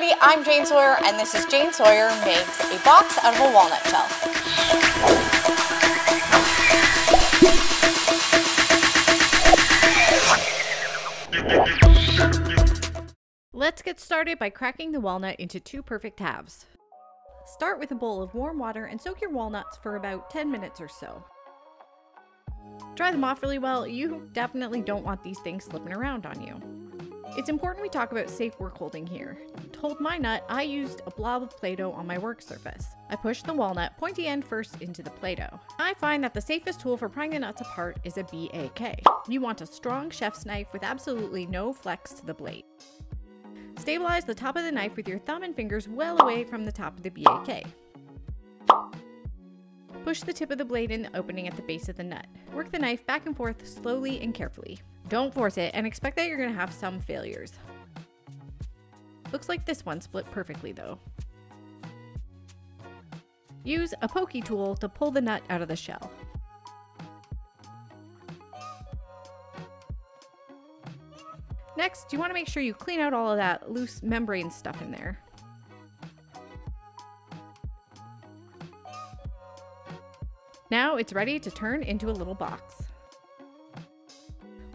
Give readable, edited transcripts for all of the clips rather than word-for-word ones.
everybody, I'm Jane Sawyer and this is Jane Sawyer makes a box out of a walnut shell. Let's get started by cracking the walnut into two perfect halves. Start with a bowl of warm water and soak your walnuts for about 10 minutes or so. Dry them off really well. You definitely don't want these things slipping around on you. It's important we talk about safe work holding here. To hold my nut, I used a blob of Play-Doh on my work surface. I pushed the walnut pointy end first into the Play-Doh. I find that the safest tool for prying the nuts apart is a BAK. You want a strong chef's knife with absolutely no flex to the blade. Stabilize the top of the knife with your thumb and fingers well away from the top of the BAK. Push the tip of the blade in the opening at the base of the nut. Work the knife back and forth slowly and carefully. Don't force it and expect that you're going to have some failures. Looks like this one split perfectly though. Use a pokey tool to pull the nut out of the shell. Next, you want to make sure you clean out all of that loose membrane stuff in there. Now it's ready to turn into a little box.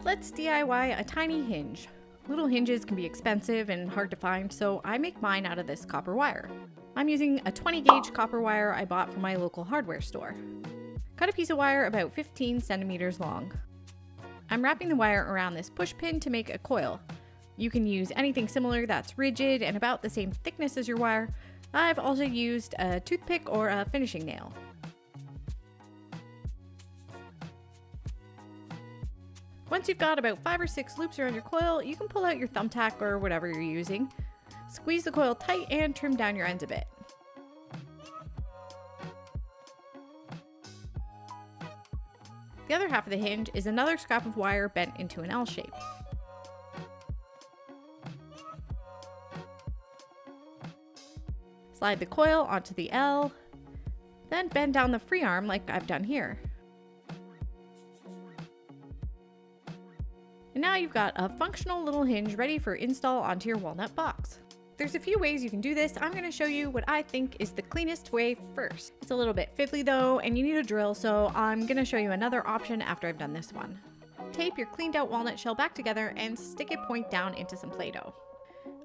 Let's DIY a tiny hinge. Little hinges can be expensive and hard to find, so I make mine out of this copper wire. I'm using a 20 gauge copper wire I bought from my local hardware store. Cut a piece of wire about 15 centimeters long. I'm wrapping the wire around this push pin to make a coil. You can use anything similar that's rigid and about the same thickness as your wire. I've also used a toothpick or a finishing nail. Once you've got about 5 or 6 loops around your coil, you can pull out your thumbtack or whatever you're using. Squeeze the coil tight and trim down your ends a bit. The other half of the hinge is another scrap of wire bent into an L shape. Slide the coil onto the L, then bend down the free arm like I've done here. And now you've got a functional little hinge ready for install onto your walnut box. There's a few ways you can do this. I'm going to show you what I think is the cleanest way first. It's a little bit fiddly though, and you need a drill, so I'm going to show you another option after I've done this one. Tape your cleaned out walnut shell back together and stick it point down into some Play-Doh.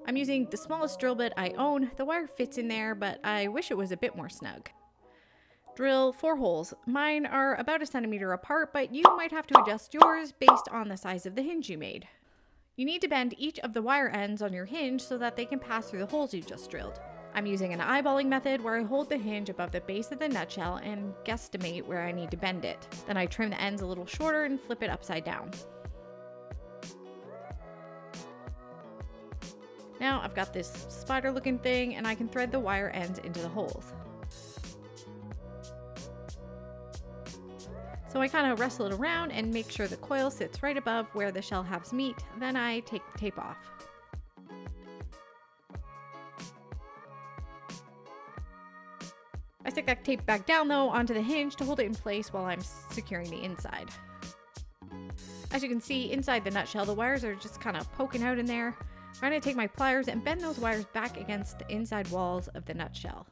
I'm using the smallest drill bit I own. The wire fits in there, but I wish it was a bit more snug. Drill 4 holes. Mine are about 1 centimeter apart, but you might have to adjust yours based on the size of the hinge you made. You need to bend each of the wire ends on your hinge so that they can pass through the holes you just drilled. I'm using an eyeballing method where I hold the hinge above the base of the nutshell and guesstimate where I need to bend it. Then I trim the ends a little shorter and flip it upside down. Now I've got this spider looking thing and I can thread the wire ends into the holes. So I kind of wrestle it around and make sure the coil sits right above where the shell halves meet, then I take the tape off. I stick that tape back down though onto the hinge to hold it in place while I'm securing the inside. As you can see, inside the nutshell, the wires are just kind of poking out in there. I'm going to take my pliers and bend those wires back against the inside walls of the nutshell.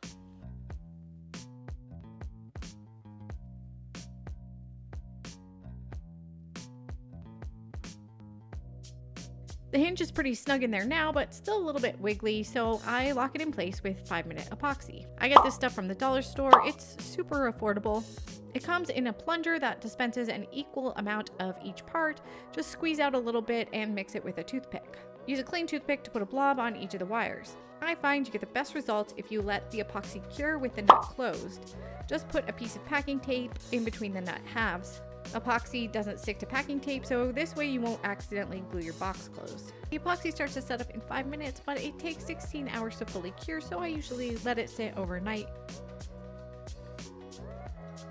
The hinge is pretty snug in there now, but still a little bit wiggly, so I lock it in place with 5-minute epoxy. I get this stuff from the dollar store. It's super affordable. It comes in a plunger that dispenses an equal amount of each part. Just squeeze out a little bit and mix it with a toothpick. Use a clean toothpick to put a blob on each of the wires. I find you get the best results if you let the epoxy cure with the nut closed. Just put a piece of packing tape in between the nut halves. Epoxy doesn't stick to packing tape, so this way you won't accidentally glue your box closed. The epoxy starts to set up in 5 minutes, but it takes 16 hours to fully cure, so I usually let it sit overnight.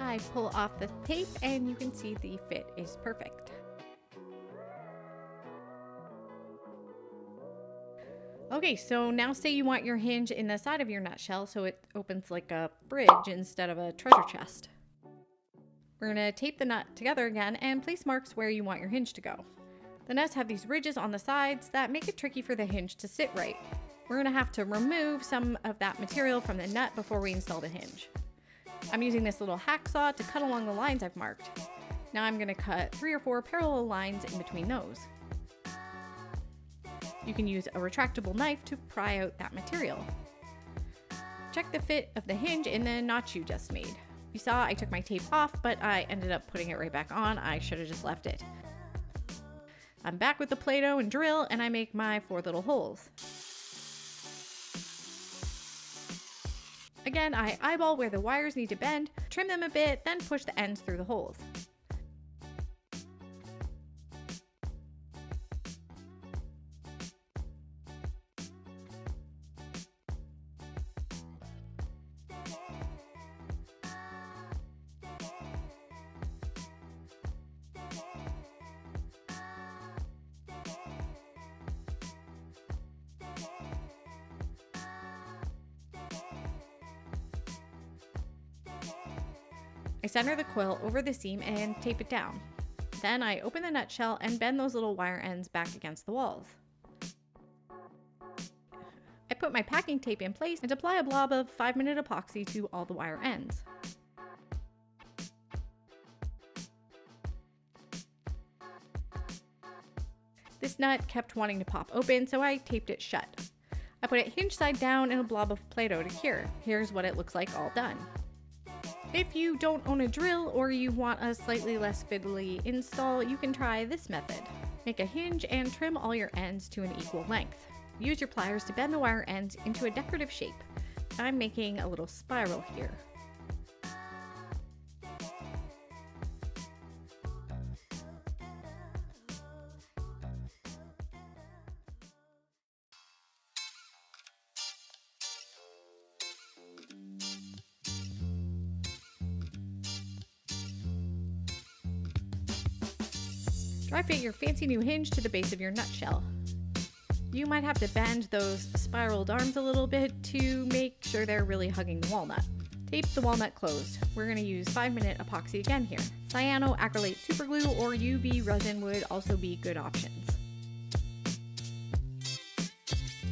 I pull off the tape and you can see the fit is perfect. Okay, so now say you want your hinge in the side of your nutshell so it opens like a fridge instead of a treasure chest. We're going to tape the nut together again and place marks where you want your hinge to go. The nuts have these ridges on the sides that make it tricky for the hinge to sit right. We're going to have to remove some of that material from the nut before we install the hinge. I'm using this little hacksaw to cut along the lines I've marked. Now I'm going to cut 3 or 4 parallel lines in between those. You can use a retractable knife to pry out that material. Check the fit of the hinge in the notch you just made. You saw I took my tape off, but I ended up putting it right back on. I should have just left it. I'm back with the Play-Doh and drill, and I make my 4 little holes. Again, I eyeball where the wires need to bend, trim them a bit, then push the ends through the holes. I center the coil over the seam and tape it down. Then I open the nutshell and bend those little wire ends back against the walls. I put my packing tape in place and apply a blob of 5-minute epoxy to all the wire ends. This nut kept wanting to pop open, so I taped it shut. I put it hinge side down in a blob of Play-Doh to cure. Here's what it looks like all done. If you don't own a drill or you want a slightly less fiddly install, you can try this method. Make a hinge and trim all your ends to an equal length. Use your pliers to bend the wire ends into a decorative shape. I'm making a little spiral here. Dry fit your fancy new hinge to the base of your nutshell. You might have to bend those spiraled arms a little bit to make sure they're really hugging the walnut. Tape the walnut closed. We're going to use 5-minute epoxy again here. Cyanoacrylate superglue or UV resin would also be good options.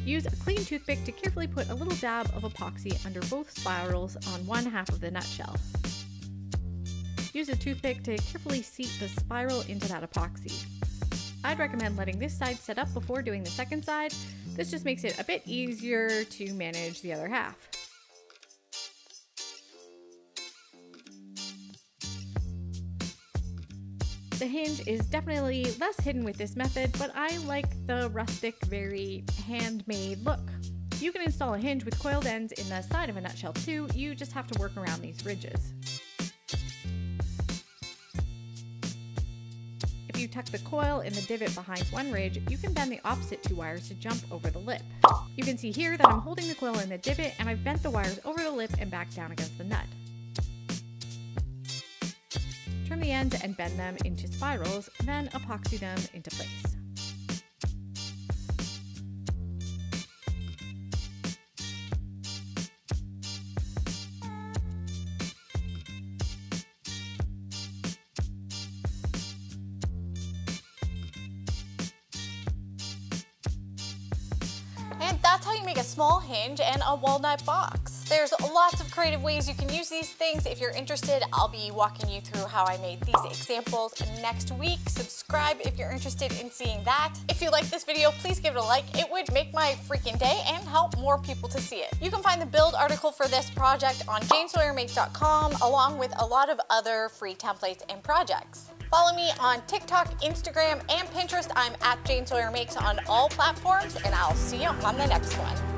Use a clean toothpick to carefully put a little dab of epoxy under both spirals on one half of the nutshell. Use a toothpick to carefully seat the spiral into that epoxy. I'd recommend letting this side set up before doing the second side. This just makes it a bit easier to manage the other half. The hinge is definitely less hidden with this method, but I like the rustic, very handmade look. You can install a hinge with coiled ends in the side of a nutshell too, you just have to work around these ridges. If you tuck the coil in the divot behind one ridge, you can bend the opposite 2 wires to jump over the lip. You can see here that I'm holding the coil in the divot and I've bent the wires over the lip and back down against the nut. Trim the ends and bend them into spirals, then epoxy them into place. And that's how you make a small hinge and a walnut box. There's lots of creative ways you can use these things. If you're interested, I'll be walking you through how I made these examples next week. Subscribe if you're interested in seeing that. If you like this video, please give it a like. It would make my freaking day and help more people to see it. You can find the build article for this project on janesawyermakes.com along with a lot of other free templates and projects. Follow me on TikTok, Instagram, and Pinterest. I'm at Jane Sawyer Makes on all platforms, and I'll see you on the next one.